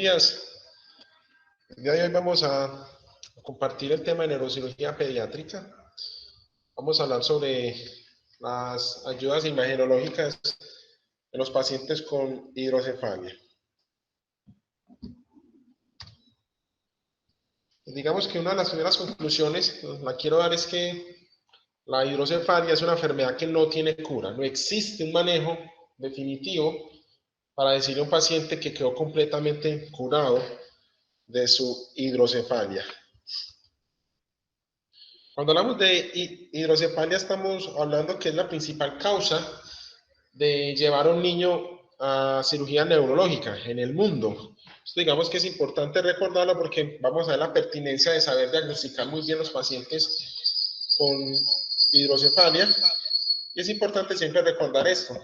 días. El día de hoy vamos a compartir el tema de neurocirugía pediátrica. Vamos a hablar sobre las ayudas imagenológicas en los pacientes con hidrocefalia. Digamos que una de las primeras conclusiones la quiero dar es que la hidrocefalia es una enfermedad que no tiene cura. No existe un manejo definitivo para decirle a un paciente que quedó completamente curado de su hidrocefalia. Cuando hablamos de hidrocefalia estamos hablando que es la principal causa de llevar a un niño a cirugía neurológica en el mundo. Esto digamos que es importante recordarlo porque vamos a ver la pertinencia de saber diagnosticar muy bien los pacientes con hidrocefalia y es importante siempre recordar esto.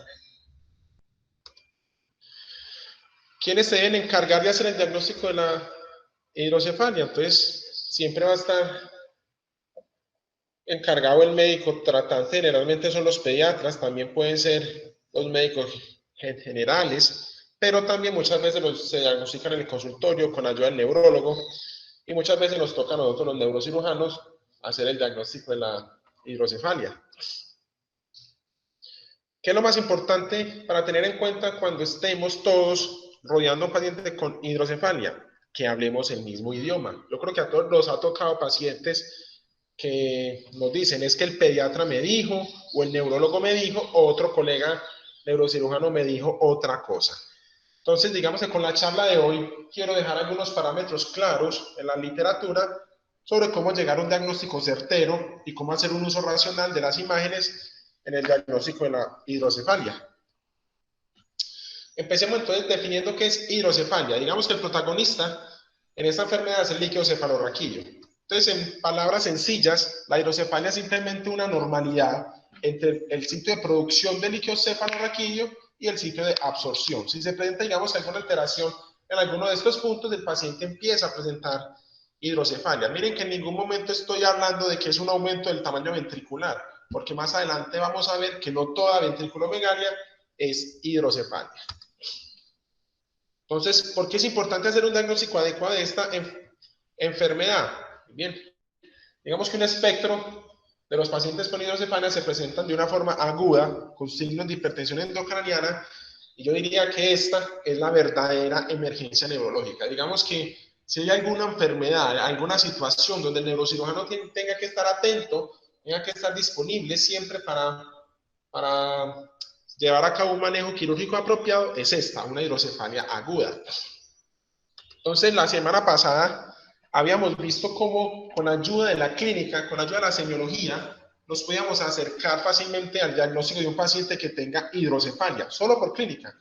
¿Quiénes se deben encargar de hacer el diagnóstico de la hidrocefalia? Entonces, siempre va a estar encargado el médico tratante, generalmente son los pediatras, también pueden ser los médicos generales, pero también muchas veces se diagnostican en el consultorio con ayuda del neurólogo y muchas veces nos toca a nosotros los neurocirujanos hacer el diagnóstico de la hidrocefalia. ¿Qué es lo más importante para tener en cuenta cuando estemos todos rodeando a un paciente con hidrocefalia? Que hablemos el mismo idioma. Yo creo que a todos nos ha tocado pacientes que nos dicen, es que el pediatra me dijo, o el neurólogo me dijo, o otro colega neurocirujano me dijo otra cosa. Entonces, digamos que con la charla de hoy quiero dejar algunos parámetros claros en la literatura sobre cómo llegar a un diagnóstico certero y cómo hacer un uso racional de las imágenes en el diagnóstico de la hidrocefalia. Empecemos entonces definiendo qué es hidrocefalia. Digamos que el protagonista en esta enfermedad es el líquido cefalorraquídeo. Entonces, en palabras sencillas, la hidrocefalia es simplemente una normalidad entre el sitio de producción del líquido cefalorraquídeo y el sitio de absorción. Si se presenta, digamos, alguna alteración en alguno de estos puntos, el paciente empieza a presentar hidrocefalia. Miren que en ningún momento estoy hablando de que es un aumento del tamaño ventricular, porque más adelante vamos a ver que no toda ventriculomegalia es hidrocefalia. Entonces, ¿por qué es importante hacer un diagnóstico adecuado de esta enfermedad? Bien, digamos que un espectro de los pacientes con hidrocefalia se presentan de una forma aguda, con signos de hipertensión endocraniana, y yo diría que esta es la verdadera emergencia neurológica. Digamos que si hay alguna enfermedad, alguna situación donde el neurocirujano tenga que estar atento, tenga que estar disponible siempre para llevar a cabo un manejo quirúrgico apropiado, es esta, una hidrocefalia aguda. Entonces, la semana pasada habíamos visto cómo con ayuda de la clínica, con ayuda de la semiología, nos podíamos acercar fácilmente al diagnóstico de un paciente que tenga hidrocefalia, solo por clínica.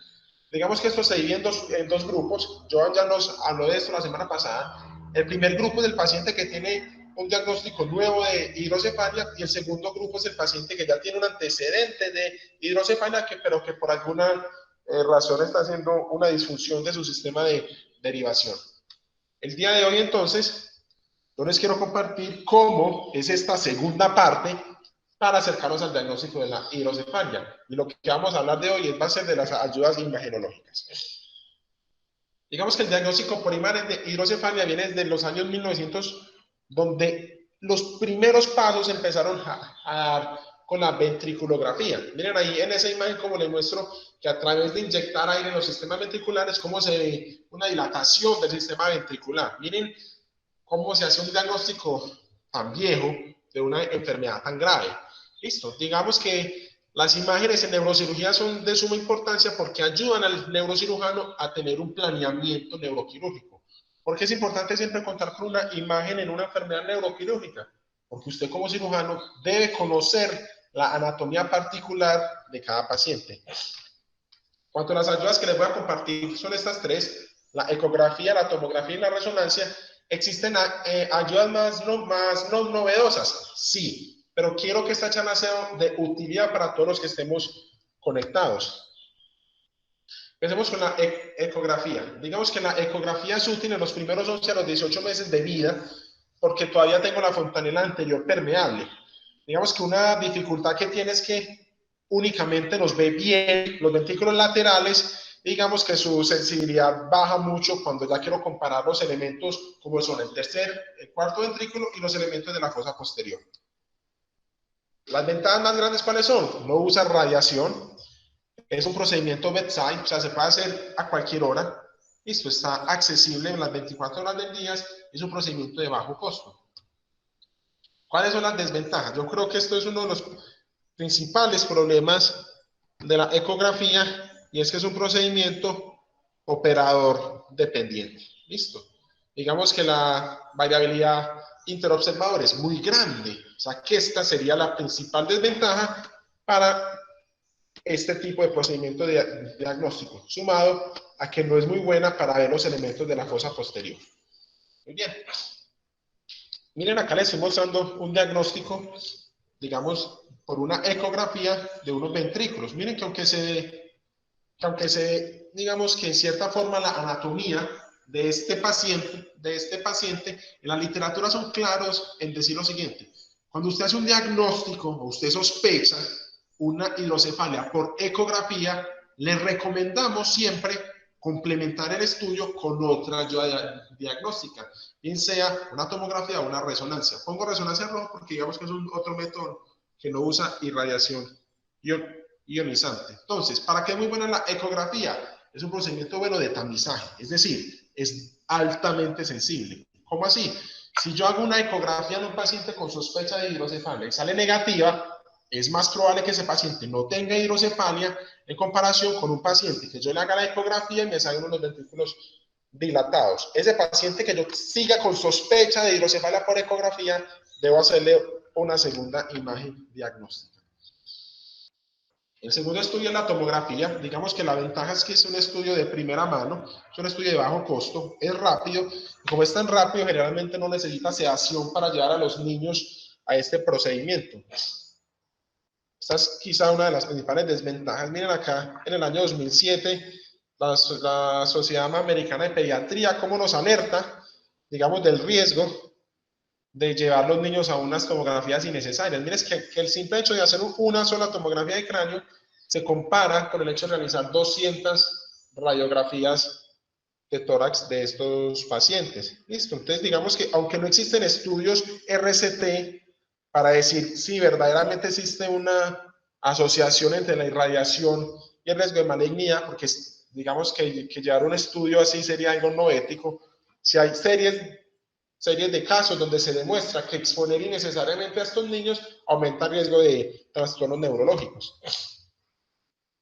Digamos que esto se divide en dos grupos. Yo ya nos habló de esto la semana pasada. El primer grupo es el paciente que tiene un diagnóstico nuevo de hidrocefalia y el segundo grupo es el paciente que ya tiene un antecedente de hidrocefalia, pero que por alguna razón está haciendo una disfunción de su sistema de derivación. El día de hoy, entonces, yo les quiero compartir cómo es esta segunda parte para acercarnos al diagnóstico de la hidrocefalia. Y lo que vamos a hablar de hoy va a ser de las ayudas imagenológicas. Digamos que el diagnóstico por imagen de hidrocefalia viene desde los años 1900, donde los primeros pasos empezaron a dar con la ventriculografía. Miren ahí en esa imagen como les muestro que a través de inyectar aire en los sistemas ventriculares, cómo se ve una dilatación del sistema ventricular. Miren cómo se hace un diagnóstico tan viejo de una enfermedad tan grave. Listo, digamos que las imágenes en neurocirugía son de suma importancia porque ayudan al neurocirujano a tener un planeamiento neuroquirúrgico. Porque es importante siempre contar con una imagen en una enfermedad neuroquirúrgica, porque usted como cirujano debe conocer la anatomía particular de cada paciente. Cuanto a las ayudas que les voy a compartir son estas tres: la ecografía, la tomografía y la resonancia. ¿Existen ayudas más novedosas? Sí, pero quiero que esta charla sea de utilidad para todos los que estemos conectados. Empecemos con la ecografía. Digamos que la ecografía es útil en los primeros 11 a los 18 meses de vida porque todavía tengo la fontanela anterior permeable. Digamos que una dificultad que tiene es que únicamente nos ve bien los ventrículos laterales digamos que su sensibilidad baja mucho cuando ya quiero comparar los elementos como son el tercer, el cuarto ventrículo y los elementos de la fosa posterior. Las ventajas más grandes, ¿cuáles son? No usa radiación, es un procedimiento bedside, o sea, se puede hacer a cualquier hora. Listo, está accesible en las 24 horas del día, es un procedimiento de bajo costo. ¿Cuáles son las desventajas? Yo creo que esto es uno de los principales problemas de la ecografía, y es que es un procedimiento operador dependiente. Listo. Digamos que la variabilidad interobservador es muy grande, o sea que esta sería la principal desventaja para este tipo de procedimiento diagnóstico, sumado a que no es muy buena para ver los elementos de la fosa posterior. Muy bien. Miren, acá les estoy mostrando un diagnóstico, digamos, por una ecografía de unos ventrículos. Miren que aunque se, digamos que en cierta forma la anatomía de este paciente, en la literatura son claros en decir lo siguiente: cuando usted hace un diagnóstico o usted sospecha una hidrocefalia por ecografía, le recomendamos siempre complementar el estudio con otra ayuda diagnóstica, bien sea una tomografía o una resonancia. Pongo resonancia roja porque digamos que es otro método que no usa irradiación ionizante. Entonces, ¿para qué es muy buena la ecografía? Es un procedimiento bueno de tamizaje, es decir, es altamente sensible. ¿Cómo así? Si yo hago una ecografía en un paciente con sospecha de hidrocefalia y sale negativa, es más probable que ese paciente no tenga hidrocefalia en comparación con un paciente que yo le haga la ecografía y me salgan unos ventrículos dilatados. Ese paciente que yo siga con sospecha de hidrocefalia por ecografía, debo hacerle una segunda imagen diagnóstica. El segundo estudio es la tomografía. Digamos que la ventaja es que es un estudio de primera mano, es un estudio de bajo costo, es rápido. Como es tan rápido, generalmente no necesita sedación para llevar a los niños a este procedimiento. Esta es quizá una de las principales desventajas. Miren acá, en el año 2007, la Sociedad Americana de Pediatría, cómo nos alerta, digamos, del riesgo de llevar a los niños a unas tomografías innecesarias. Miren que el simple hecho de hacer una sola tomografía de cráneo se compara con el hecho de realizar 200 radiografías de tórax de estos pacientes. Listo, entonces digamos que aunque no existen estudios RCT para decir si verdaderamente existe una asociación entre la irradiación y el riesgo de malignidad, porque digamos que llevar un estudio así sería algo no ético, si hay series de casos donde se demuestra que exponer innecesariamente a estos niños aumenta el riesgo de trastornos neurológicos.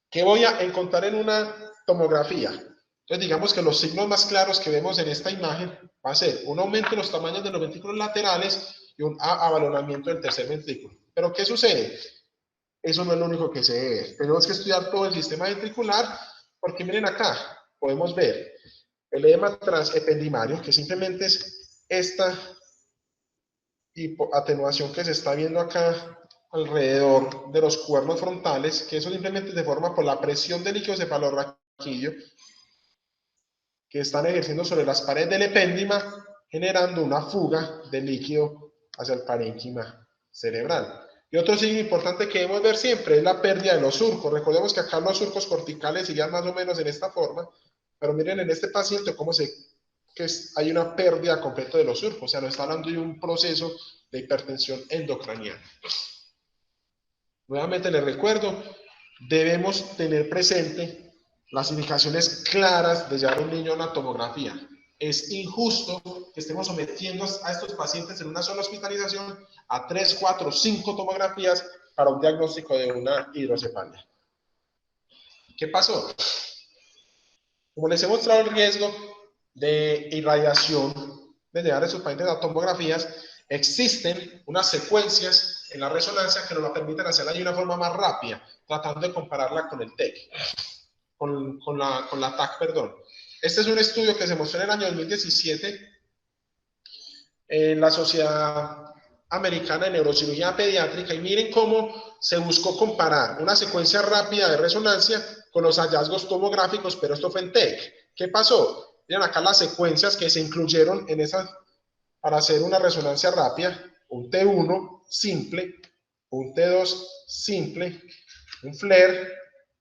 ¿Qué voy a encontrar en una tomografía? Entonces, digamos que los signos más claros que vemos en esta imagen va a ser un aumento en los tamaños de los ventrículos laterales y un avalonamiento del tercer ventrículo. ¿Pero qué sucede? Eso no es lo único que se debe ver. Tenemos que estudiar todo el sistema ventricular, porque miren acá, podemos ver el edema transependimario, que simplemente es esta atenuación que se está viendo acá alrededor de los cuernos frontales, que eso simplemente se forma por la presión del líquido cefalorraquídeo que están ejerciendo sobre las paredes del epéndima, generando una fuga de líquido hacia el parénquima cerebral. Y otro signo importante que debemos ver siempre es la pérdida de los surcos. Recordemos que acá los surcos corticales siguen más o menos en esta forma, pero miren en este paciente cómo hay una pérdida completa de los surcos, o sea, nos está hablando de un proceso de hipertensión endocraniana. Nuevamente les recuerdo, debemos tener presente las indicaciones claras de llevar a un niño a una tomografía. Es injusto que estemos sometiendo a estos pacientes en una sola hospitalización a 3, 4, 5 tomografías para un diagnóstico de una hidrocefalia. ¿Qué pasó? Como les he mostrado el riesgo de irradiación de llevar a esos pacientes a tomografías, existen unas secuencias en la resonancia que nos la permiten hacerla de una forma más rápida, tratando de compararla con el TEC. Con la TAC, perdón. Este es un estudio que se mostró en el año 2017 en la Sociedad Americana de Neurocirugía Pediátrica, y miren cómo se buscó comparar una secuencia rápida de resonancia con los hallazgos tomográficos, pero esto fue en TEC. ¿Qué pasó? Miren acá las secuencias que se incluyeron en esas para hacer una resonancia rápida: un T1 simple, un T2 simple, un FLAIR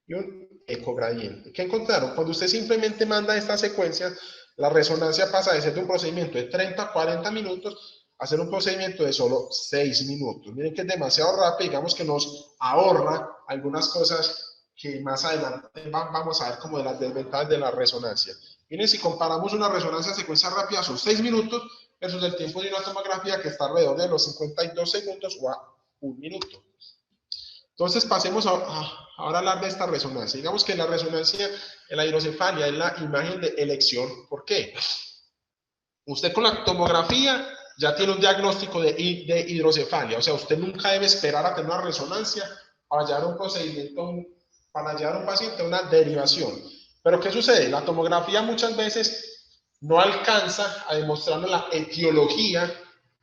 y un ecogradiente. ¿Qué encontraron? Cuando usted simplemente manda estas secuencias, la resonancia pasa de ser de un procedimiento de 30 a 40 minutos a ser un procedimiento de solo 6 minutos. Miren que es demasiado rápido, digamos que nos ahorra algunas cosas que más adelante vamos a ver como de las desventajas de la resonancia. Miren, si comparamos una resonancia a secuencia rápida, son 6 minutos versus el tiempo de una tomografía que está alrededor de los 52 segundos o a 1 minuto. Entonces pasemos ahora a hablar de esta resonancia. Digamos que la resonancia en la hidrocefalia es la imagen de elección. ¿Por qué? Usted con la tomografía ya tiene un diagnóstico de hidrocefalia, o sea, usted nunca debe esperar a tener una resonancia para llevar un procedimiento, para llevar a un paciente a una derivación. Pero ¿qué sucede? La tomografía muchas veces no alcanza a demostrarnos la etiología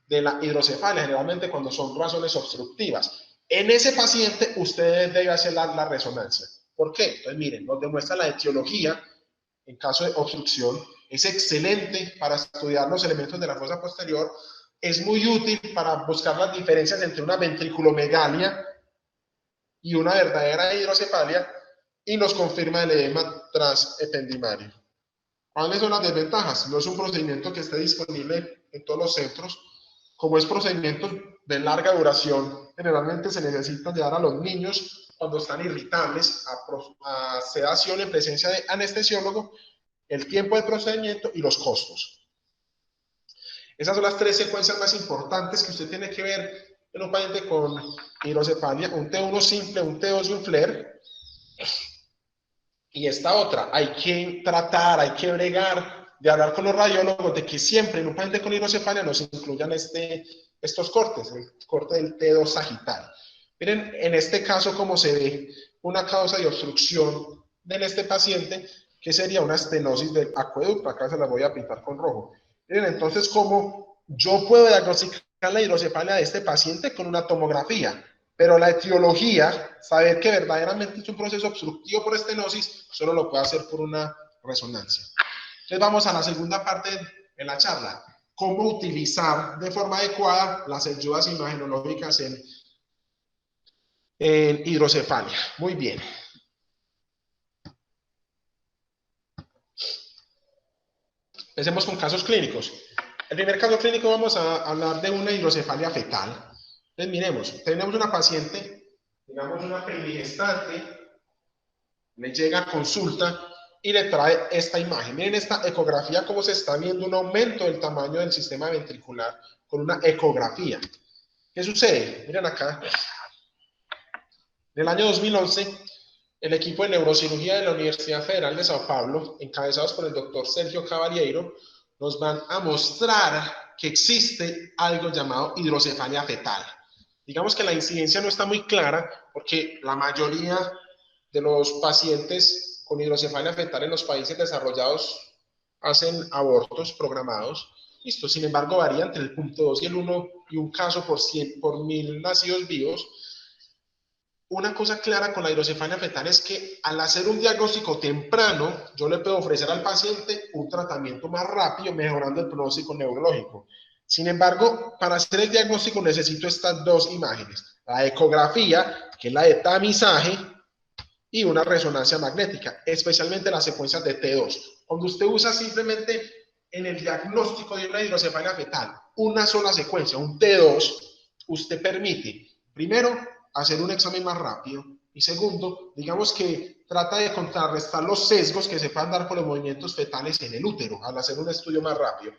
de la hidrocefalia, generalmente cuando son razones obstructivas. En ese paciente usted debe hacer la resonancia. ¿Por qué? Pues miren, nos demuestra la etiología en caso de obstrucción, es excelente para estudiar los elementos de la fosa posterior, es muy útil para buscar las diferencias entre una ventriculomegalia y una verdadera hidrocefalia y nos confirma el edema transependimario. ¿Cuáles son las desventajas? No es un procedimiento que esté disponible en todos los centros. Como es procedimiento de larga duración, generalmente se necesita llevar a los niños cuando están irritables a sedación en presencia de anestesiólogo, el tiempo del procedimiento y los costos. Esas son las 3 secuencias más importantes que usted tiene que ver en un paciente con hidrocefalia, un T1 simple, un T2 y un FLAIR. Y esta otra, hay que tratar, hay que bregar de hablar con los radiólogos de que siempre en un paciente con hidrocefalia nos incluyan estos cortes, el corte del T2 sagital. Miren, en este caso, como se ve una causa de obstrucción en este paciente, que sería una estenosis del acueducto. Acá se la voy a pintar con rojo. Miren, entonces, ¿cómo yo puedo diagnosticar la hidrocefalia de este paciente? Con una tomografía. Pero la etiología, saber que verdaderamente es un proceso obstructivo por estenosis, solo lo puede hacer por una resonancia. Entonces vamos a la segunda parte de la charla. Cómo utilizar de forma adecuada las ayudas imagenológicas en hidrocefalia. Muy bien. Empecemos con casos clínicos. El primer caso clínico vamos a hablar de una hidrocefalia fetal. Entonces miremos, tenemos una paciente, digamos una predigestante, le llega a consulta y le trae esta imagen. Miren esta ecografía, cómo se está viendo un aumento del tamaño del sistema ventricular con una ecografía. ¿Qué sucede? Miren acá. En el año 2011, el equipo de neurocirugía de la Universidad Federal de Sao Paulo, encabezados por el doctor Sergio Cavaliero, nos van a mostrar que existe algo llamado hidrocefalia fetal. Digamos que la incidencia no está muy clara porque la mayoría de los pacientes con hidrocefalia fetal en los países desarrollados hacen abortos programados. Listo, sin embargo, varía entre el 0.2 y el 1 y un caso por 1000 nacidos vivos. Una cosa clara con la hidrocefalia fetal es que al hacer un diagnóstico temprano, yo le puedo ofrecer al paciente un tratamiento más rápido, mejorando el pronóstico neurológico. Sin embargo, para hacer el diagnóstico necesito estas dos imágenes. La ecografía, que es la de tamizaje, y una resonancia magnética, especialmente las secuencias de T2. Cuando usted usa simplemente en el diagnóstico de una hidrocefalia fetal una sola secuencia, un T2, usted permite, primero, hacer un examen más rápido y segundo, digamos que trata de contrarrestar los sesgos que se puedan dar por los movimientos fetales en el útero al hacer un estudio más rápido.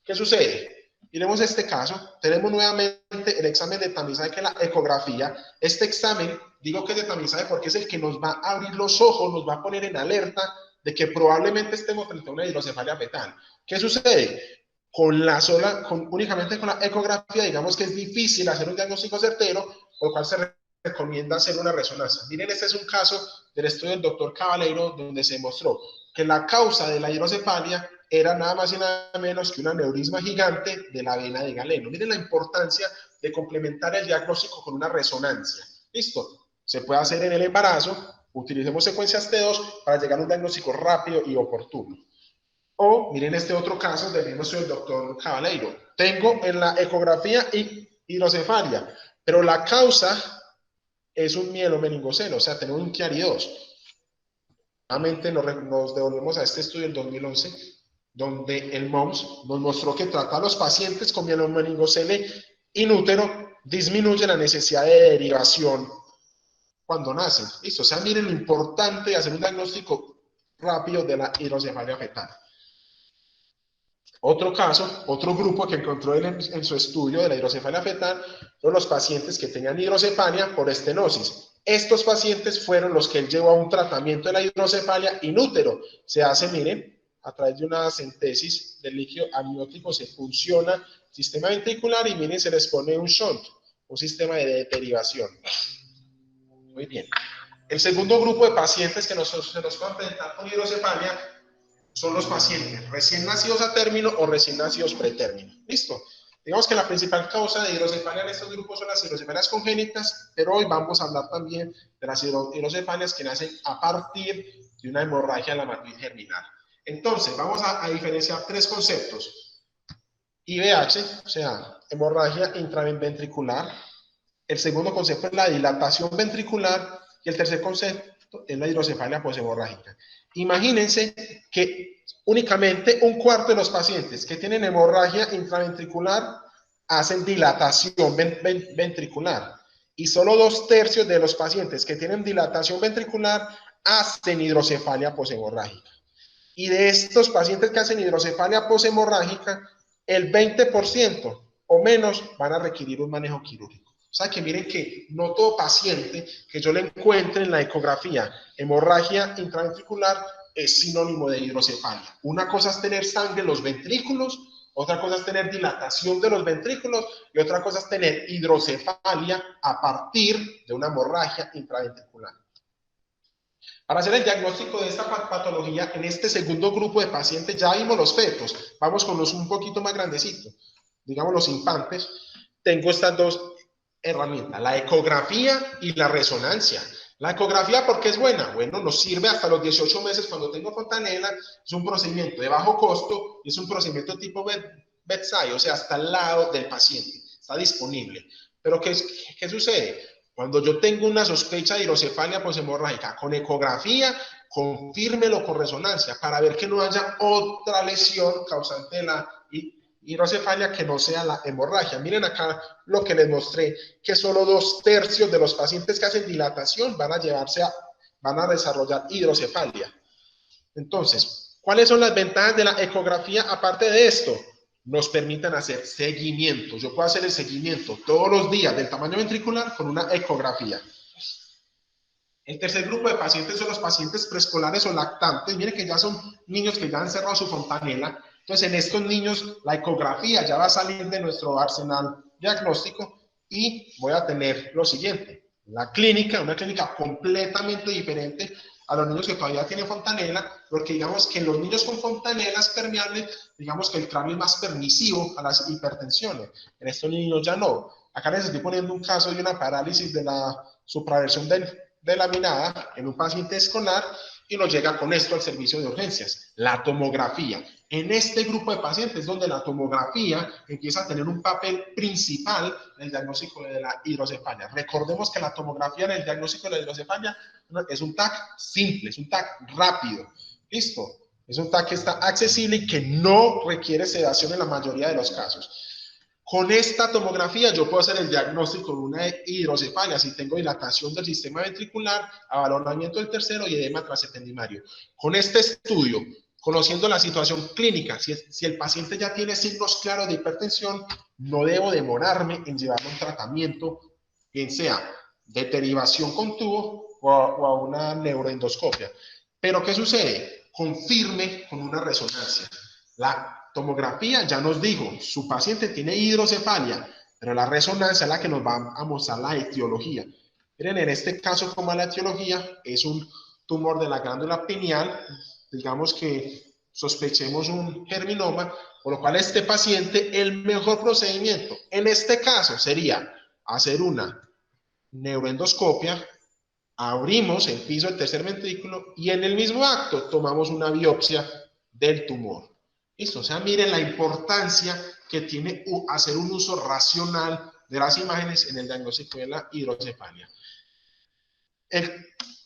¿Qué sucede? Miremos este caso, tenemos nuevamente el examen de tamizaje que es la ecografía. Este examen, digo que es de tamizaje porque es el que nos va a abrir los ojos, nos va a poner en alerta de que probablemente estemos frente a una hidrocefalia fetal. ¿Qué sucede? Únicamente con la ecografía, digamos que es difícil hacer un diagnóstico certero, por lo cual se recomienda hacer una resonancia. Miren, este es un caso del estudio del doctor Cavaliero, donde se demostró que la causa de la hidrocefalia era nada más y nada menos que un aneurisma gigante de la vena de Galeno. Miren la importancia de complementar el diagnóstico con una resonancia. Listo, se puede hacer en el embarazo, utilicemos secuencias T2 para llegar a un diagnóstico rápido y oportuno. O miren este otro caso del mismo estudio del doctor Cavaliero. Tengo en la ecografía hidrocefalia, pero la causa es un mielomeningocele, o sea, tenemos un chiari 2. Nuevamente nos devolvemos a este estudio del 2011, donde el MOMS nos mostró que tratar a los pacientes con mielomeningocele inútero disminuye la necesidad de derivación cuando nacen. Listo, o sea, miren lo importante de hacer un diagnóstico rápido de la hidrocefalia fetal. Otro caso, otro grupo que encontró él en su estudio de la hidrocefalia fetal, fueron los pacientes que tenían hidrocefalia por estenosis. Estos pacientes fueron los que él llevó a un tratamiento de la hidrocefalia inútero. Se hace, miren, a través de una centesis del líquido amniótico se funciona el sistema ventricular y miren, se les pone un shunt, un sistema de derivación. Muy bien. El segundo grupo de pacientes que se nos pueden presentar con hidrocefalia son los pacientes recién nacidos a término o recién nacidos pretérmino. ¿Listo? Digamos que la principal causa de hidrocefalia en estos grupos son las hidrocefalias congénitas, pero hoy vamos a hablar también de las hidrocefalias que nacen a partir de una hemorragia de la matriz germinal. Entonces, vamos a diferenciar tres conceptos. IVH, o sea, hemorragia intraventricular. El segundo concepto es la dilatación ventricular y el tercer concepto es la hidrocefalia poshemorrágica. Imagínense que únicamente un cuarto de los pacientes que tienen hemorragia intraventricular hacen dilatación ventricular y solo 2/3 de los pacientes que tienen dilatación ventricular hacen hidrocefalia poshemorrágica. Y de estos pacientes que hacen hidrocefalia poshemorrágica, el 20% o menos van a requerir un manejo quirúrgico. O sea que miren que no todo paciente que yo le encuentre en la ecografía hemorragia intraventricular es sinónimo de hidrocefalia. Una cosa es tener sangre en los ventrículos, otra cosa es tener dilatación de los ventrículos y otra cosa es tener hidrocefalia a partir de una hemorragia intraventricular. Para hacer el diagnóstico de esta patología, en este segundo grupo de pacientes ya vimos los fetos, vamos con los un poquito más grandecitos, digamos los infantes. Tengo estas dos herramientas, la ecografía y la resonancia. La ecografía, ¿por qué es buena? Bueno, nos sirve hasta los 18 meses cuando tengo fontanela, es un procedimiento de bajo costo, es un procedimiento tipo bedside, o sea, está al lado del paciente, está disponible. Pero ¿qué sucede? Cuando yo tengo una sospecha de hidrocefalia poshemorrágica con ecografía, confírmelo con resonancia para ver que no haya otra lesión causante de la hidrocefalia que no sea la hemorragia. Miren acá lo que les mostré, que solo 2/3 de los pacientes que hacen dilatación van a desarrollar hidrocefalia. Entonces, ¿cuáles son las ventajas de la ecografía aparte de esto? Nos permiten hacer seguimiento. Yo puedo hacer el seguimiento todos los días del tamaño ventricular con una ecografía. El tercer grupo de pacientes son los pacientes preescolares o lactantes. Miren que ya son niños que ya han cerrado su fontanela. Entonces, en estos niños, la ecografía ya va a salir de nuestro arsenal diagnóstico y voy a tener lo siguiente. La clínica, una clínica completamente diferente a los niños que todavía tienen fontanela, porque digamos que los niños con fontanelas permeables, digamos que el cráneo es más permisivo a las hipertensiones. En estos niños ya no. Acá les estoy poniendo un caso de una parálisis de la supraversión de la minada en un paciente escolar y nos llega con esto al servicio de urgencias, la tomografía. En este grupo de pacientes donde la tomografía empieza a tener un papel principal en el diagnóstico de la hidrocefalia. Recordemos que la tomografía en el diagnóstico de la hidrocefalia es un TAC simple, es un TAC rápido. ¿Listo? Es un TAC que está accesible y que no requiere sedación en la mayoría de los casos. Con esta tomografía yo puedo hacer el diagnóstico de una hidrocefalia si tengo dilatación del sistema ventricular, abalonamiento del tercero y edema transeptendimario. Con este estudio, conociendo la situación clínica, si el paciente ya tiene signos claros de hipertensión, no debo demorarme en llevarlo a un tratamiento, bien sea de derivación con tubo o a una neuroendoscopia. Pero ¿qué sucede? Confirme con una resonancia. La tomografía ya nos dijo, su paciente tiene hidrocefalia, pero la resonancia es la que nos va a mostrar la etiología. Miren, en este caso, como la etiología es un tumor de la glándula pineal, digamos que sospechemos un germinoma, por lo cual este paciente, el mejor procedimiento en este caso sería hacer una neuroendoscopia, abrimos el piso del tercer ventrículo y en el mismo acto tomamos una biopsia del tumor. ¿Listo? O sea, miren la importancia que tiene hacer un uso racional de las imágenes en el diagnóstico de la hidrocefalia.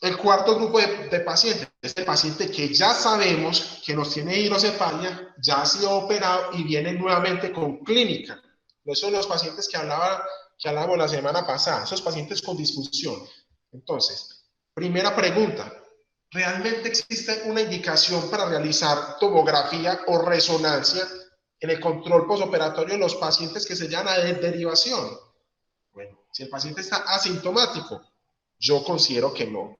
El cuarto grupo de pacientes es el paciente que ya sabemos que nos tiene hidrocefalia, ya ha sido operado y viene nuevamente con clínica. Esos son los pacientes que hablábamos la semana pasada, esos pacientes con disfunción. Entonces, primera pregunta, ¿realmente existe una indicación para realizar tomografía o resonancia en el control postoperatorio de los pacientes que se llaman a derivación? Bueno, si el paciente está asintomático, yo considero que no.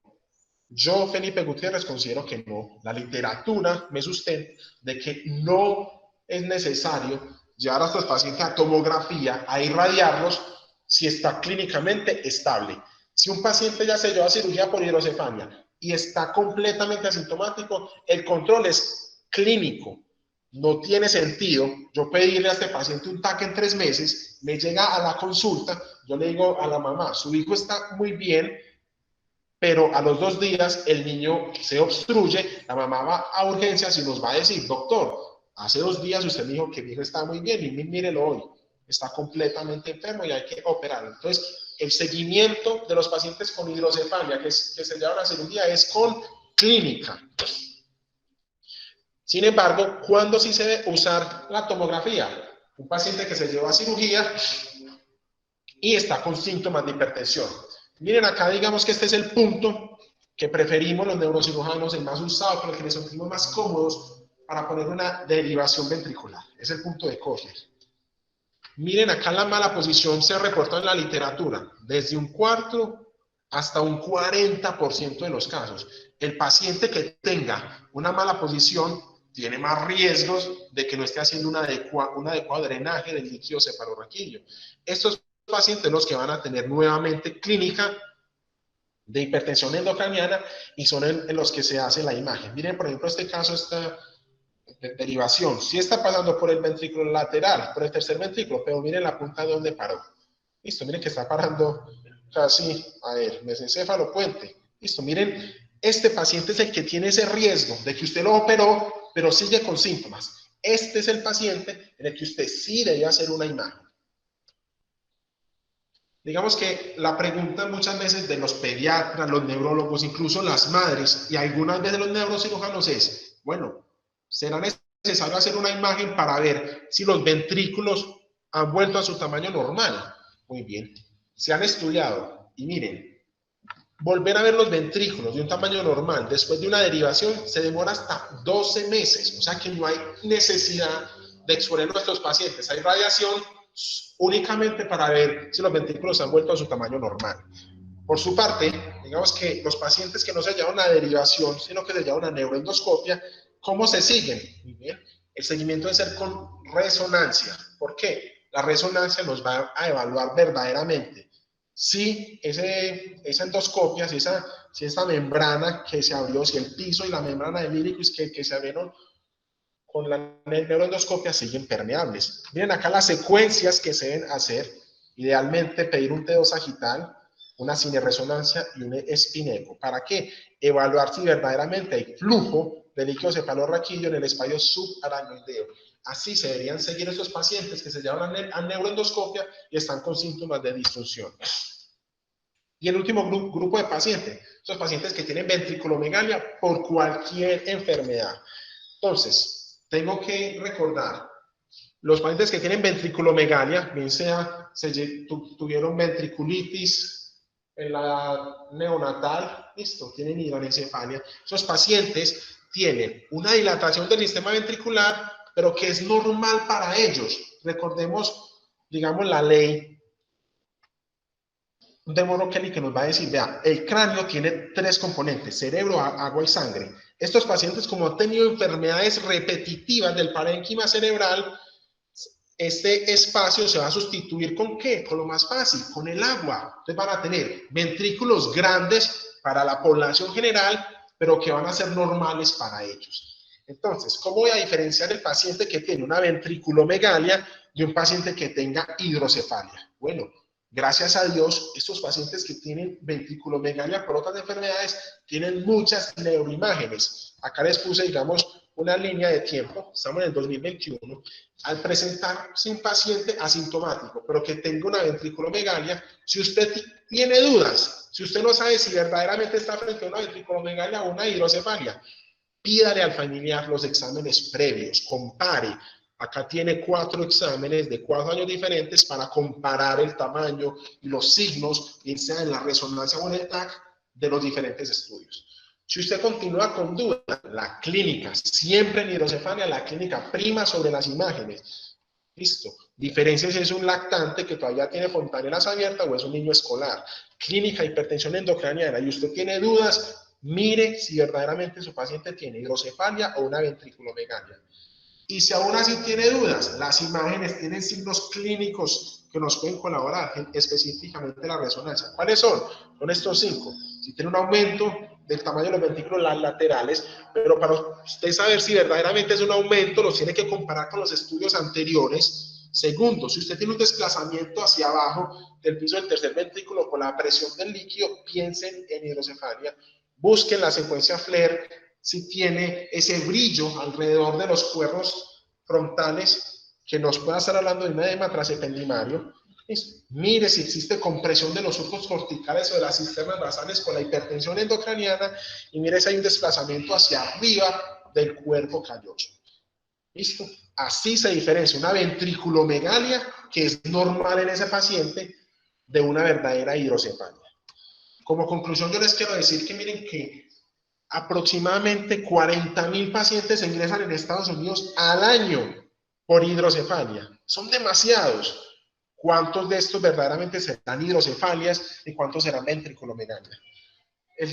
Yo, Felipe Gutiérrez, considero que no. La literatura me sustenta de que no es necesario llevar a estos pacientes a tomografía, a irradiarlos, si está clínicamente estable. Si un paciente ya se llevó a cirugía por hidrocefalia y está completamente asintomático, el control es clínico. No tiene sentido yo pedirle a este paciente un TAC en 3 meses, me llega a la consulta, yo le digo a la mamá, su hijo está muy bien, pero a los 2 días el niño se obstruye, la mamá va a urgencias y nos va a decir, doctor, hace 2 días usted me dijo que mi hijo está muy bien y mírelo hoy, está completamente enfermo y hay que operarlo. Entonces, el seguimiento de los pacientes con hidrocefalia que se llevan a la cirugía es con clínica. Sin embargo, ¿cuándo sí se debe usar la tomografía? Un paciente que se llevó a cirugía y está con síntomas de hipertensión. Miren acá, digamos que este es el punto que preferimos los neurocirujanos, el más usado, con el que nos sentimos más cómodos para poner una derivación ventricular. Es el punto de Cochlear. Miren acá la mala posición se reporta en la literatura, desde un cuarto hasta un 40% de los casos. El paciente que tenga una mala posición tiene más riesgos de que no esté haciendo un adecuado drenaje del líquido cefalorraquídeo. Estos pacientes los que van a tener nuevamente clínica de hipertensión endocraniana y son en los que se hace la imagen. Miren, por ejemplo, este caso está de derivación. Sí está pasando por el ventrículo lateral, por el tercer ventrículo, pero miren la punta de donde paró. Listo, miren que está parando casi, a ver, mesencéfalo puente. Listo, miren, este paciente es el que tiene ese riesgo de que usted lo operó, pero sigue con síntomas. Este es el paciente en el que usted sí debe hacer una imagen. Digamos que la pregunta muchas veces de los pediatras, los neurólogos, incluso las madres y algunas veces los neurocirujanos es, bueno, ¿será necesario hacer una imagen para ver si los ventrículos han vuelto a su tamaño normal? Muy bien, se han estudiado y miren, volver a ver los ventrículos de un tamaño normal después de una derivación se demora hasta 12 meses, o sea que no hay necesidad de exponer a nuestros pacientes. Hay radiación únicamente para ver si los ventrículos han vuelto a su tamaño normal. Por su parte, digamos que los pacientes que no se llevan a derivación, sino que se llevan a neuroendoscopia, ¿cómo se siguen? Muy bien. El seguimiento debe ser con resonancia. ¿Por qué? La resonancia nos va a evaluar verdaderamente si esa endoscopia, si esa membrana que se abrió, si el piso y la membrana del íricus que se abrieron con la neuroendoscopia siguen permeables. Miren acá las secuencias que se deben hacer. Idealmente pedir un T2 sagital, una cineresonancia y un espineco. ¿Para qué? Evaluar si verdaderamente hay flujo de líquido cefalorraquídeo en el espacio subaracnoideo. Así se deberían seguir esos pacientes que se llevan a neuroendoscopia y están con síntomas de disfunción. Y el último grupo de pacientes, esos pacientes que tienen ventriculomegalia por cualquier enfermedad. Entonces, tengo que recordar, los pacientes que tienen ventriculomegalia, bien sea tuvieron ventriculitis en la neonatal, listo, tienen hidrocefalia. Esos pacientes tienen una dilatación del sistema ventricular, pero que es normal para ellos. Recordemos, digamos, la ley de Monro Kelly que nos va a decir, vea, el cráneo tiene 3 componentes, cerebro, agua y sangre. Estos pacientes, como han tenido enfermedades repetitivas del parénquima cerebral, este espacio se va a sustituir ¿con qué? Con lo más fácil, con el agua. Entonces van a tener ventrículos grandes para la población general, pero que van a ser normales para ellos. Entonces, ¿cómo voy a diferenciar el paciente que tiene una ventriculomegalia de un paciente que tenga hidrocefalia? Bueno, gracias a Dios, estos pacientes que tienen ventriculomegalia por otras enfermedades tienen muchas neuroimágenes. Acá les puse, digamos, una línea de tiempo, estamos en el 2021, al presentarse un paciente asintomático, pero que tenga una ventriculomegalia, si usted tiene dudas, si usted no sabe si verdaderamente está frente a una ventriculomegalia o una hidrocefalia, pídale al familiar los exámenes previos, compare. Acá tiene 4 exámenes de 4 años diferentes para comparar el tamaño y los signos, bien sea en la resonancia o en el TAC, de los diferentes estudios. Si usted continúa con dudas, la clínica, siempre en hidrocefalia, la clínica prima sobre las imágenes. Listo. Diferencia si es un lactante que todavía tiene fontanelas abiertas o es un niño escolar. Clínica, hipertensión endocraniana, y usted tiene dudas, mire si verdaderamente su paciente tiene hidrocefalia o una ventriculomegalia. Y si aún así tiene dudas, las imágenes tienen signos clínicos que nos pueden colaborar, específicamente la resonancia. ¿Cuáles son? Son estos 5. Si tiene un aumento del tamaño de los ventrículos laterales, pero para usted saber si verdaderamente es un aumento, los tiene que comparar con los estudios anteriores. Segundo, si usted tiene un desplazamiento hacia abajo del piso del tercer ventrículo con la presión del líquido, piensen en hidrocefalia. Busquen la secuencia Flair si tiene ese brillo alrededor de los cuernos frontales que nos pueda estar hablando de un edema trasependimario. Mire si existe compresión de los surcos corticales o de las cisternas basales con la hipertensión endocraniana y mire si hay un desplazamiento hacia arriba del cuerpo calloso. ¿Listo? Así se diferencia una ventriculomegalia, que es normal en ese paciente, de una verdadera hidrocefalia. Como conclusión, yo les quiero decir que miren que aproximadamente 40.000 pacientes ingresan en Estados Unidos al año por hidrocefalia. Son demasiados. ¿Cuántos de estos verdaderamente serán hidrocefalias y cuántos serán ventriculomegalia?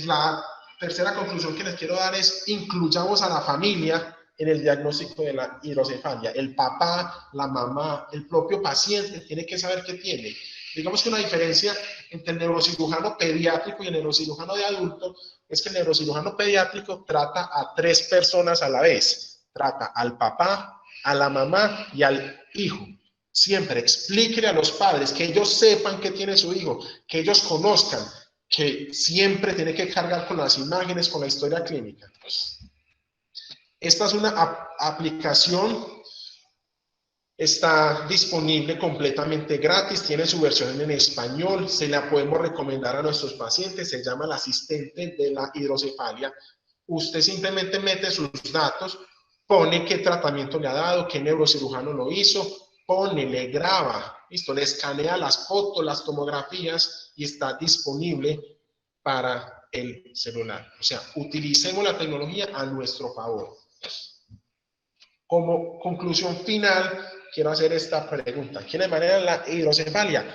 La tercera conclusión que les quiero dar es: incluyamos a la familia en el diagnóstico de la hidrocefalia. El papá, la mamá, el propio paciente tiene que saber qué tiene. Digamos que una diferencia entre el neurocirujano pediátrico y el neurocirujano de adulto es que el neurocirujano pediátrico trata a 3 personas a la vez. Trata al papá, a la mamá y al hijo. Siempre explíquele a los padres, que ellos sepan qué tiene su hijo, que ellos conozcan, que siempre tiene que cargar con las imágenes, con la historia clínica. Esta es una aplicación, está disponible completamente gratis, tiene su versión en español, se la podemos recomendar a nuestros pacientes, se llama el asistente de la hidrocefalia. Usted simplemente mete sus datos, pone qué tratamiento le ha dado, qué neurocirujano lo hizo, pone, le graba, listo, le escanea las fotos, las tomografías y está disponible para el celular. O sea, utilicemos la tecnología a nuestro favor. Como conclusión final, quiero hacer esta pregunta. ¿Quiénes manejan la hidrocefalia?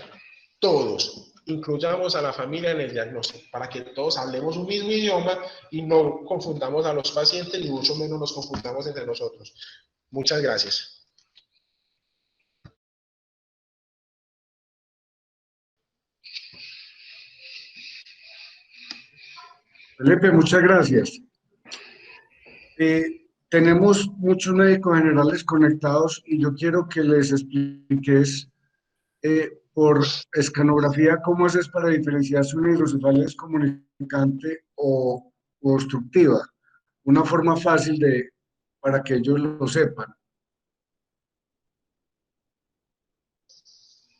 Todos. Incluyamos a la familia en el diagnóstico para que todos hablemos un mismo idioma y no confundamos a los pacientes, ni mucho menos nos confundamos entre nosotros. Muchas gracias. Felipe, muchas gracias. Tenemos muchos médicos generales conectados y yo quiero que les expliques por escanografía cómo haces para diferenciar si una hidrocefalia es comunicante o obstructiva. Una forma fácil para que ellos lo sepan.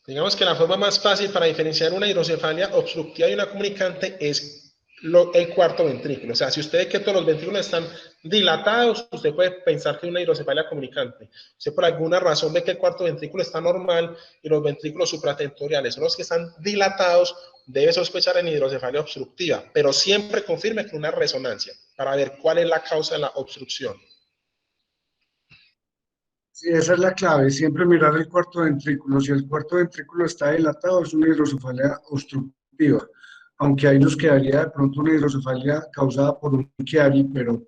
Digamos que la forma más fácil para diferenciar una hidrocefalia obstructiva y una comunicante es el cuarto ventrículo. O sea, si usted ve que todos los ventrículos están dilatados, usted puede pensar que es una hidrocefalia comunicante. Si por alguna razón ve que el cuarto ventrículo está normal y los ventrículos supratentoriales son los que están dilatados, debe sospechar en hidrocefalia obstructiva, pero siempre confirme con una resonancia para ver cuál es la causa de la obstrucción. Sí, esa es la clave, siempre mirar el cuarto ventrículo. Si el cuarto ventrículo está dilatado, es una hidrocefalia obstructiva, aunque ahí nos quedaría de pronto una hidrocefalia causada por un Chiari, pero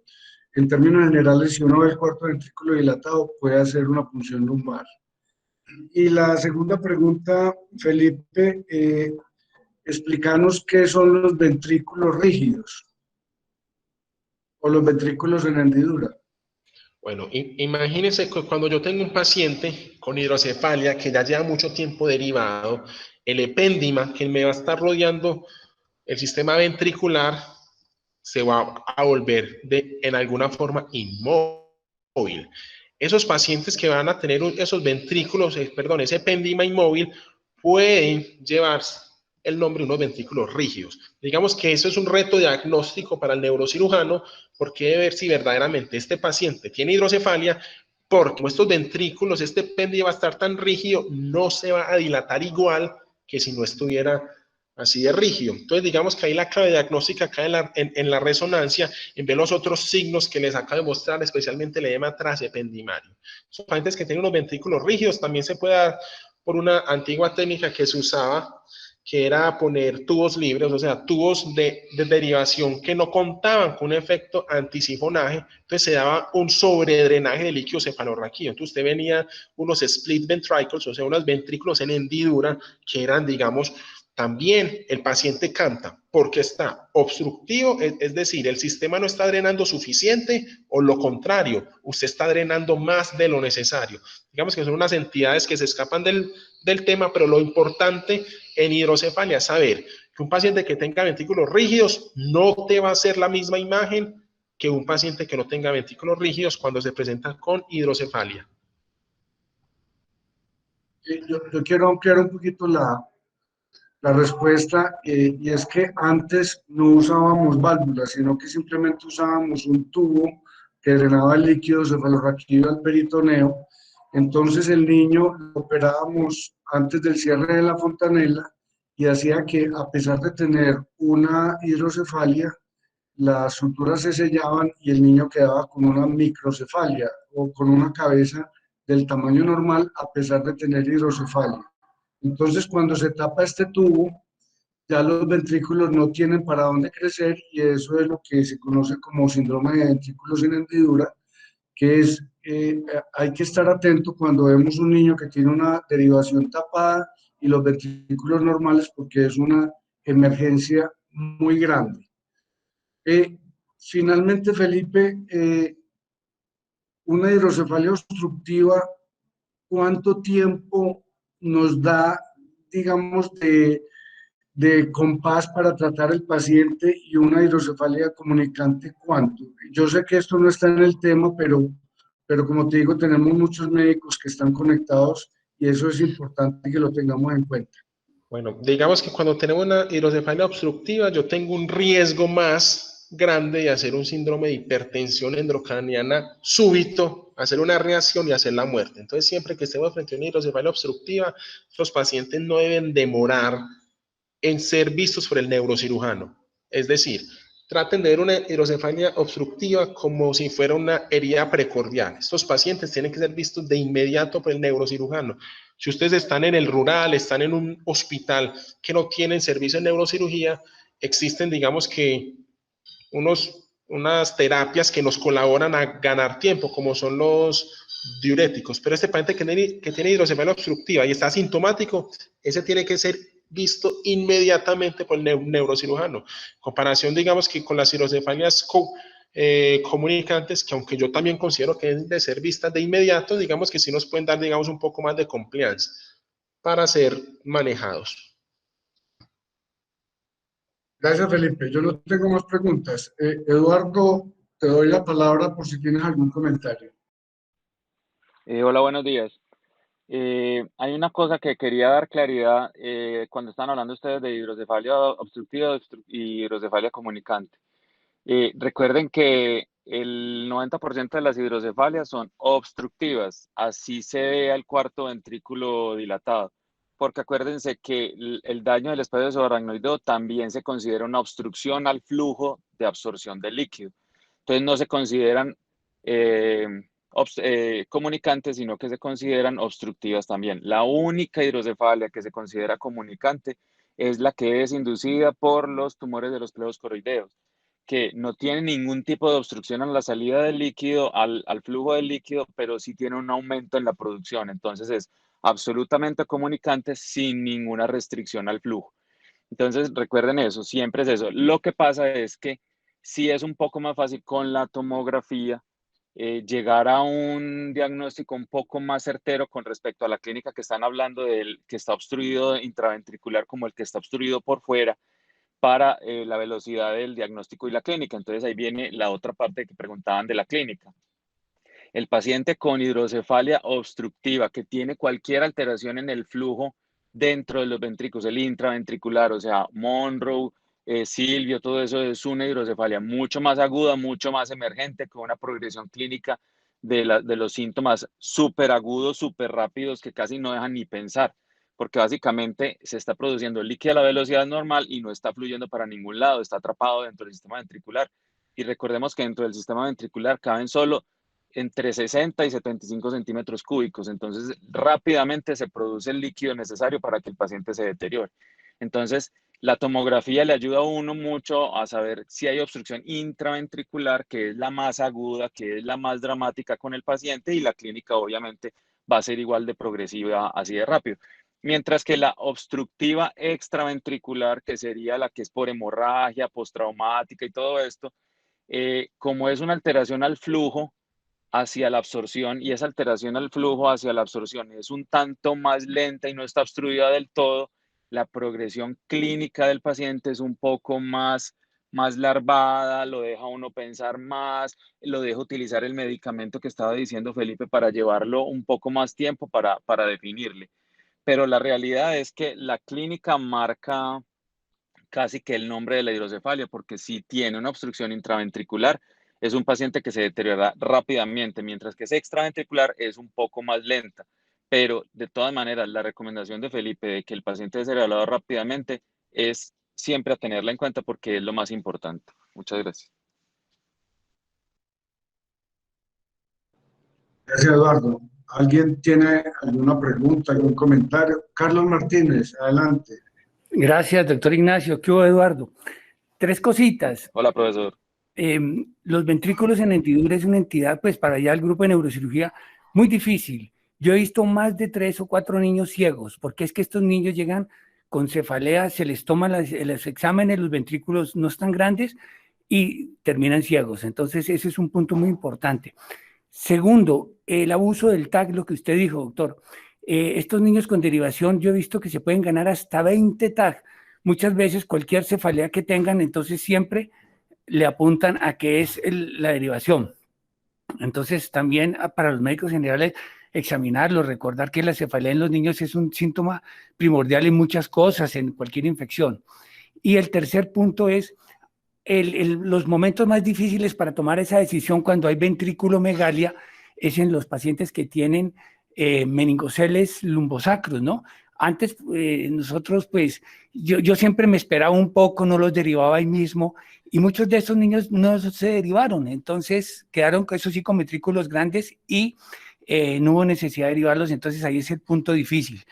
en términos generales, si uno ve el cuarto ventrículo dilatado, puede hacer una punción lumbar. Y la segunda pregunta, Felipe, explícanos qué son los ventrículos rígidos o los ventrículos en hendidura. Bueno, imagínense que cuando yo tengo un paciente con hidrocefalia que ya lleva mucho tiempo derivado, el epéndima que me va a estar rodeando el sistema ventricular se va a volver en alguna forma inmóvil. inmóvil. Esos pacientes que van a tener esos ventrículos, perdón, ese epéndima inmóvil, pueden llevar el nombre de unos ventrículos rígidos. Digamos que eso es un reto diagnóstico para el neurocirujano, porque debe ver si verdaderamente este paciente tiene hidrocefalia, porque estos ventrículos, este epéndice va a estar tan rígido, no se va a dilatar igual que si no estuviera así de rígido. Entonces, digamos que ahí la clave diagnóstica cae en la resonancia, en ver los otros signos que les acabo de mostrar, especialmente el edema trasependimario. Son pacientes que tienen unos ventrículos rígidos, también se puede dar por una antigua técnica que se usaba, que era poner tubos libres, o sea, tubos de derivación que no contaban con un efecto antisifonaje, entonces se daba un sobredrenaje de líquido cefalorraquídeo. Entonces usted venía unos split ventricles, o sea, unos ventrículos en hendidura que eran, digamos, también el paciente canta porque está obstructivo, es decir, el sistema no está drenando suficiente, o lo contrario, usted está drenando más de lo necesario. Digamos que son unas entidades que se escapan del tema, pero lo importante en hidrocefalia es saber que un paciente que tenga ventrículos rígidos no te va a hacer la misma imagen que un paciente que no tenga ventrículos rígidos cuando se presenta con hidrocefalia. Yo quiero ampliar un poquito la respuesta, y es que antes no usábamos válvulas, sino que simplemente usábamos un tubo que drenaba el líquido cefalorraquídeo al peritoneo. Entonces el niño lo operábamos antes del cierre de la fontanela, y hacía que, a pesar de tener una hidrocefalia, las suturas se sellaban y el niño quedaba con una microcefalia, o con una cabeza del tamaño normal a pesar de tener hidrocefalia. Entonces, cuando se tapa este tubo, ya los ventrículos no tienen para dónde crecer, y eso es lo que se conoce como síndrome de ventrículos sin hendidura, que es, hay que estar atento cuando vemos un niño que tiene una derivación tapada y los ventrículos normales, porque es una emergencia muy grande. Finalmente, Felipe, una hidrocefalia obstructiva, ¿cuánto tiempo nos da, digamos, de compás para tratar el paciente? Y una hidrocefalia comunicante, ¿cuánto? Yo sé que esto no está en el tema, pero como te digo, tenemos muchos médicos que están conectados, y eso es importante que lo tengamos en cuenta. Bueno, digamos que cuando tenemos una hidrocefalia obstructiva, yo tengo un riesgo más grande de hacer un síndrome de hipertensión endocraniana súbito, hacer una reacción y hacer la muerte. Entonces, siempre que estemos frente a una hidrocefalia obstructiva, los pacientes no deben demorar en ser vistos por el neurocirujano. Es decir, traten de ver una hidrocefalia obstructiva como si fuera una herida precordial. Estos pacientes tienen que ser vistos de inmediato por el neurocirujano. Si ustedes están en el rural, están en un hospital que no tienen servicio de neurocirugía, existen, digamos que, unas terapias que nos colaboran a ganar tiempo, como son los diuréticos. Pero este paciente que tiene hidrocefalia obstructiva y está asintomático, ese tiene que ser visto inmediatamente por el neurocirujano. Comparación, digamos, que con las hidrocefalias comunicantes, que aunque yo también considero que deben de ser vistas de inmediato, digamos que sí nos pueden dar, digamos, un poco más de compliance para ser manejados. Gracias, Felipe. Yo no tengo más preguntas. Eduardo, te doy la palabra por si tienes algún comentario. Hola, buenos días. Hay una cosa que quería dar claridad cuando están hablando ustedes de hidrocefalia obstructiva y hidrocefalia comunicante. Recuerden que el 90% de las hidrocefalias son obstructivas, así se ve al cuarto ventrículo dilatado, porque acuérdense que el daño del espacio subaracnoideo también se considera una obstrucción al flujo de absorción del líquido. Entonces no se consideran eh, comunicantes, sino que se consideran obstructivas también. La única hidrocefalia que se considera comunicante es la que es inducida por los tumores de los plebos coroideos, que no tiene ningún tipo de obstrucción en la salida del líquido, al flujo del líquido, pero sí tiene un aumento en la producción. Entonces es absolutamente comunicante sin ninguna restricción al flujo. Entonces recuerden eso, siempre es eso. Lo que pasa es que sí es un poco más fácil con la tomografía llegar a un diagnóstico un poco más certero con respecto a la clínica que están hablando del que está obstruido intraventricular como el que está obstruido por fuera, para la velocidad del diagnóstico y la clínica. Entonces ahí viene la otra parte que preguntaban de la clínica. El paciente con hidrocefalia obstructiva que tiene cualquier alteración en el flujo dentro de los ventrículos, el intraventricular, o sea, Monroe, Silvio, todo eso es una hidrocefalia mucho más aguda, mucho más emergente, con una progresión clínica de los síntomas súper agudos, súper rápidos, que casi no dejan ni pensar, porque básicamente se está produciendo líquido a la velocidad normal y no está fluyendo para ningún lado, está atrapado dentro del sistema ventricular. Y recordemos que dentro del sistema ventricular caben solo entre 60 y 75 centímetros cúbicos, entonces rápidamente se produce el líquido necesario para que el paciente se deteriore. Entonces, la tomografía le ayuda a uno mucho a saber si hay obstrucción intraventricular, que es la más aguda, que es la más dramática con el paciente, y la clínica obviamente va a ser igual de progresiva, así de rápido. Mientras que la obstructiva extraventricular, que sería la que es por hemorragia, postraumática y todo esto, como es una alteración al flujo hacia la absorción, y esa alteración al flujo hacia la absorción es un tanto más lenta y no está obstruida del todo, la progresión clínica del paciente es un poco más larvada, lo deja uno pensar más, lo deja utilizar el medicamento que estaba diciendo Felipe para llevarlo un poco más tiempo para definirle. Pero la realidad es que la clínica marca casi que el nombre de la hidrocefalia, porque si tiene una obstrucción intraventricular, es un paciente que se deteriora rápidamente, mientras que es extraventricular es un poco más lenta. Pero de todas maneras, la recomendación de Felipe de que el paciente es deteriorado rápidamente es siempre a tenerla en cuenta porque es lo más importante. Muchas gracias. Gracias, Eduardo. ¿Alguien tiene alguna pregunta, algún comentario? Carlos Martínez, adelante. Gracias, doctor Ignacio. ¿Qué hubo, Eduardo? Tres cositas. Hola, profesor. Los ventrículos en hendidura es una entidad, pues para allá el grupo de neurocirugía, muy difícil. Yo he visto más de 3 o 4 niños ciegos, porque es que estos niños llegan con cefalea, se les toman los exámenes, los ventrículos no están grandes y terminan ciegos. Entonces, ese es un punto muy importante. Segundo, el abuso del TAC, lo que usted dijo, doctor. Estos niños con derivación, yo he visto que se pueden ganar hasta 20 TAC. Muchas veces cualquier cefalea que tengan, entonces siempre le apuntan a que es la derivación. Entonces, también para los médicos generales, examinarlo, recordar que la cefalea en los niños es un síntoma primordial en muchas cosas, en cualquier infección. Y el tercer punto es los momentos más difíciles para tomar esa decisión cuando hay ventriculomegalia es en los pacientes que tienen meningoceles lumbosacros, ¿no? Antes nosotros, pues, yo siempre me esperaba un poco, no los derivaba ahí mismo, y muchos de esos niños no se derivaron, entonces quedaron, eso sí, con ventrículos grandes y no hubo necesidad de derivarlos, entonces ahí es el punto difícil.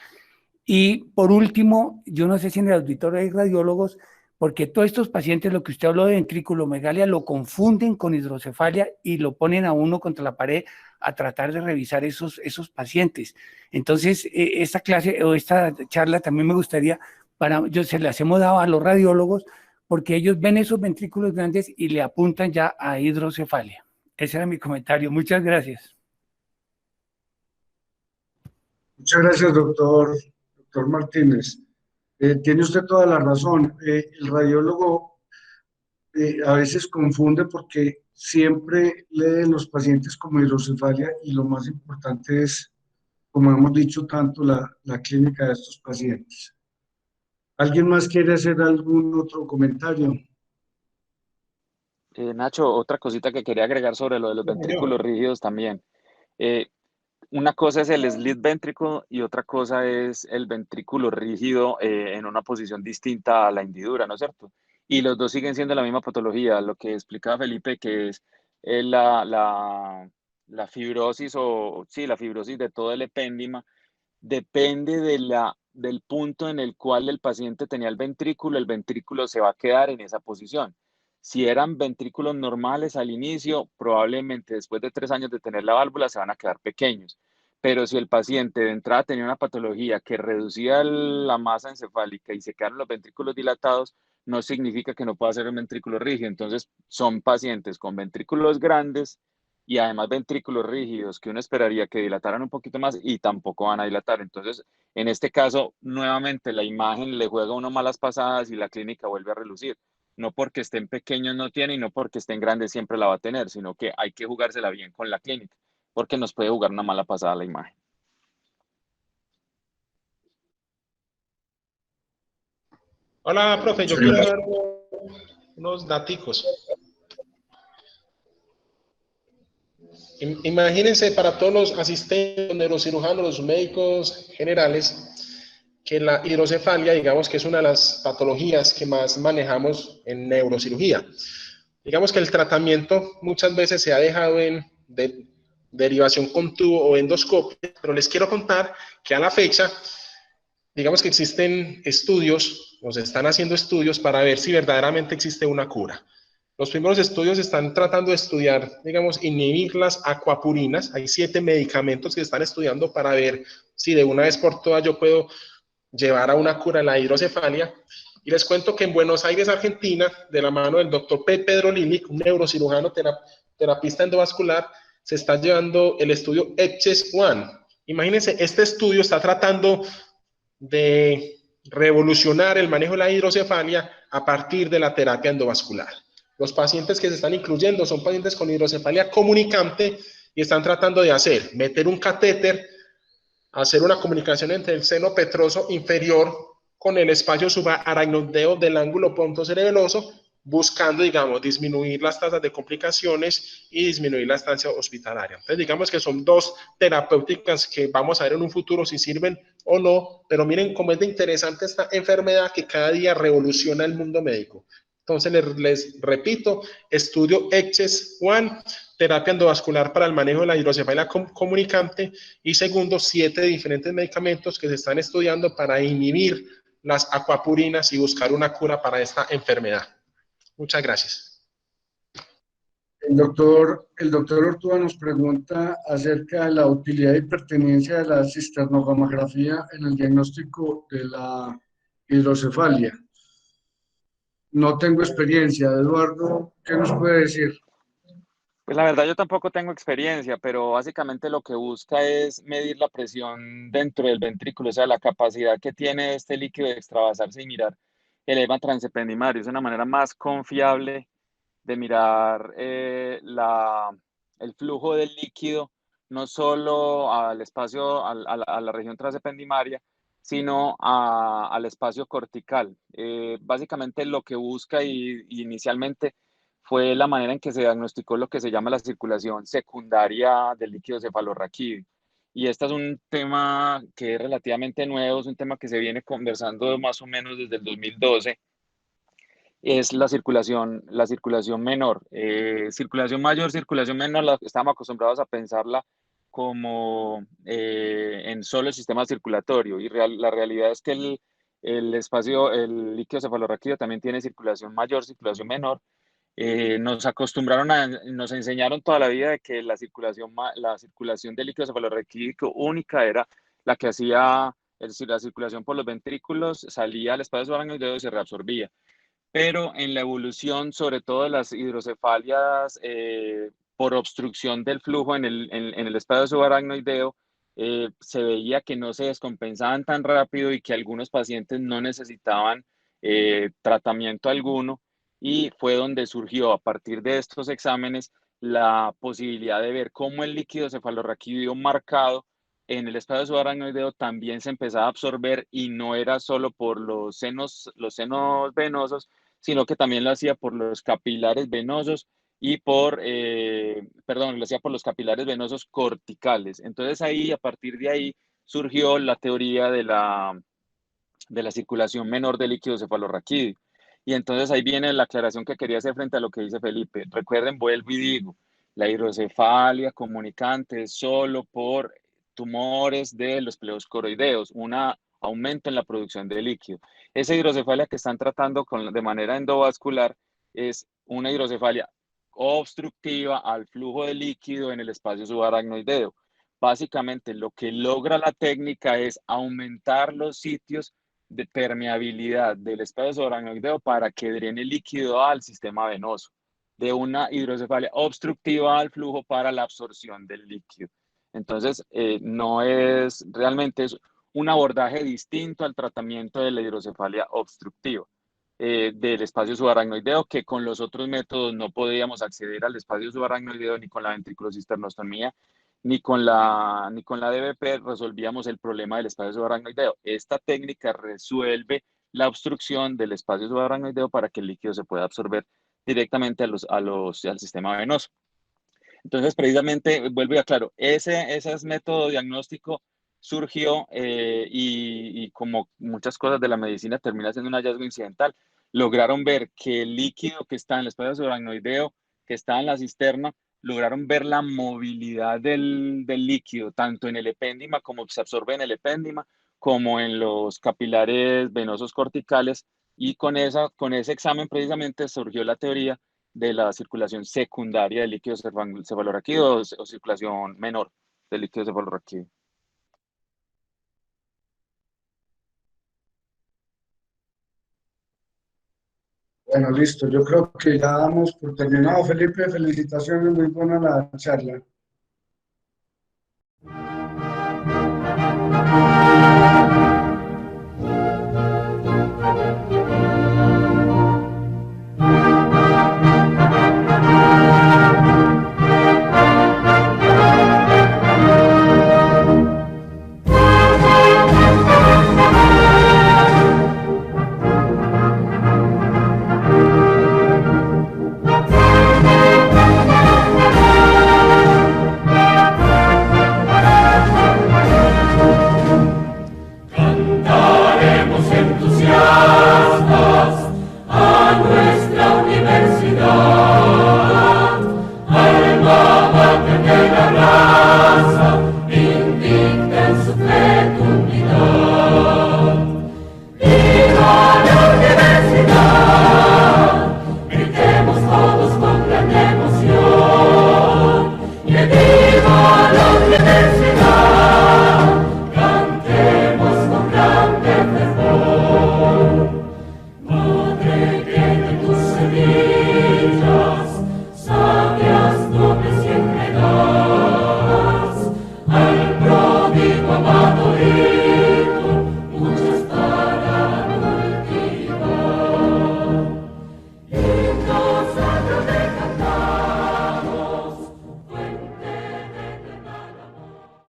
Y por último, yo no sé si en el auditorio hay radiólogos, porque todos estos pacientes, lo que usted habló de ventriculomegalia, lo confunden con hidrocefalia y lo ponen a uno contra la pared a tratar de revisar esos pacientes. Entonces, esta clase o esta charla también me gustaría, se las hemos dado a los radiólogos, porque ellos ven esos ventrículos grandes y le apuntan ya a hidrocefalia. Ese era mi comentario. Muchas gracias. Muchas gracias, doctor Martínez. Tiene usted toda la razón. El radiólogo a veces confunde porque siempre lee los pacientes como hidrocefalia y lo más importante es, como hemos dicho tanto, la clínica de estos pacientes. ¿Alguien más quiere hacer algún otro comentario? Nacho, otra cosita que quería agregar sobre lo de los ventrículos rígidos también. Una cosa es el slit ventricle y otra cosa es el ventrículo rígido en una posición distinta a la hendidura, ¿no es cierto? Y los dos siguen siendo la misma patología. Lo que explicaba Felipe, que es la fibrosis o sí, la fibrosis de todo el epéndima, depende del punto en el cual el paciente tenía el ventrículo se va a quedar en esa posición. Si eran ventrículos normales al inicio, probablemente después de 3 años de tener la válvula se van a quedar pequeños. Pero si el paciente de entrada tenía una patología que reducía la masa encefálica y se quedaron los ventrículos dilatados, no significa que no pueda ser un ventrículo rígido. Entonces, son pacientes con ventrículos grandes y además ventrículos rígidos que uno esperaría que dilataran un poquito más y tampoco van a dilatar. Entonces, en este caso, nuevamente la imagen le juega a uno malas pasadas y la clínica vuelve a relucir. No porque estén pequeños no tiene y no porque estén grandes siempre la va a tener, sino que hay que jugársela bien con la clínica. porque nos puede jugar una mala pasada la imagen. Hola, profe, yo quiero dar unos daticos. Imagínense para todos los asistentes, los neurocirujanos, los médicos generales, que la hidrocefalia, digamos que es una de las patologías que más manejamos en neurocirugía. Digamos que el tratamiento muchas veces se ha dejado en derivación con tubo o endoscopio, pero les quiero contar que a la fecha, digamos que existen estudios, o se están haciendo estudios para ver si verdaderamente existe una cura. Los primeros estudios están tratando de estudiar, digamos, inhibir las aquapurinas. Hay 7 medicamentos que están estudiando para ver si de una vez por todas yo puedo llevar a una cura la hidrocefalia. Y les cuento que en Buenos Aires, Argentina, de la mano del doctor Pedro Lilic, un neurocirujano terapista endovascular, se está llevando el estudio ECCHES-1. Imagínense, este estudio está tratando de revolucionar el manejo de la hidrocefalia a partir de la terapia endovascular. Los pacientes que se están incluyendo son pacientes con hidrocefalia comunicante y están tratando de meter un catéter, hacer una comunicación entre el seno petroso inferior con el espacio subaracnoideo del ángulo pontocerebeloso, buscando, digamos, disminuir las tasas de complicaciones y disminuir la estancia hospitalaria. Entonces, digamos que son 2 terapéuticas que vamos a ver en un futuro si sirven o no, pero miren cómo es de interesante esta enfermedad que cada día revoluciona el mundo médico. Entonces, les repito, estudio ECCHES-1, terapia endovascular para el manejo de la hidrocefalia comunicante, y segundo, 7 diferentes medicamentos que se están estudiando para inhibir las aquapurinas y buscar una cura para esta enfermedad. Muchas gracias. El doctor Ortúa nos pregunta acerca de la utilidad y pertinencia de la cisternogamografía en el diagnóstico de la hidrocefalia. No tengo experiencia. Eduardo, ¿qué nos puede decir? Pues la verdad yo tampoco tengo experiencia, pero básicamente lo que busca es medir la presión dentro del ventrículo, o sea, la capacidad que tiene este líquido de extravasarse y mirar el edema transependimario. Es una manera más confiable de mirar el flujo del líquido, no solo al espacio, a la región transependimaria, sino al espacio cortical. Básicamente lo que busca y inicialmente fue la manera en que se diagnosticó lo que se llama la circulación secundaria del líquido cefalorraquídeo. Y este es un tema que es relativamente nuevo, es un tema que se viene conversando más o menos desde el 2012, es la circulación menor. Circulación mayor, circulación menor, estamos acostumbrados a pensarla como en solo el sistema circulatorio, y la realidad es que el líquido cefalorraquídeo también tiene circulación mayor, circulación menor. Nos enseñaron toda la vida de que la circulación del líquido cefalorraquídeo única era la que hacía, es decir, la circulación por los ventrículos, salía al espacio subaracnoideo y se reabsorbía. Pero en la evolución, sobre todo de las hidrocefalias por obstrucción del flujo en el espacio subaracnoideo, se veía que no se descompensaban tan rápido y que algunos pacientes no necesitaban tratamiento alguno, y fue donde surgió a partir de estos exámenes la posibilidad de ver cómo el líquido cefalorraquídeo marcado en el espacio subaracnoideo también se empezaba a absorber, y no era solo por los senos venosos, sino que también lo hacía por los capilares venosos y lo hacía por los capilares venosos corticales. Entonces ahí, a partir de ahí, surgió la teoría de la circulación menor de líquido cefalorraquídeo. Y entonces ahí viene la aclaración que quería hacer frente a lo que dice Felipe. Recuerden, vuelvo y digo, la hidrocefalia comunicante es solo por tumores de los pleos coroideos, un aumento en la producción de líquido. Esa hidrocefalia que están tratando de manera endovascular es una hidrocefalia obstructiva al flujo de líquido en el espacio subaracnoideo. Básicamente lo que logra la técnica es aumentar los sitios de permeabilidad del espacio subaracnoideo para que drene líquido al sistema venoso, de una hidrocefalia obstructiva al flujo para la absorción del líquido. Entonces, realmente es un abordaje distinto al tratamiento de la hidrocefalia obstructiva del espacio subaracnoideo, que con los otros métodos no podíamos acceder al espacio subaracnoideo, ni con la ventriculocisternoctomía, ni con la DBP resolvíamos el problema del espacio subaracnoideo. Esta técnica resuelve la obstrucción del espacio subaracnoideo para que el líquido se pueda absorber directamente al sistema venoso. Entonces, precisamente, vuelvo y aclaro, ese método diagnóstico surgió y como muchas cosas de la medicina termina siendo un hallazgo incidental, lograron ver que el líquido que está en el espacio subaracnoideo, que está en la cisterna, lograron ver la movilidad del líquido, tanto en el epéndima, como se absorbe en el epéndima, como en los capilares venosos corticales, y con ese examen precisamente surgió la teoría de la circulación secundaria del líquido cefalorraquídeo o circulación menor del líquido cefalorraquídeo. Bueno, listo. Yo creo que ya damos por terminado. Felipe, felicitaciones, muy buena la charla.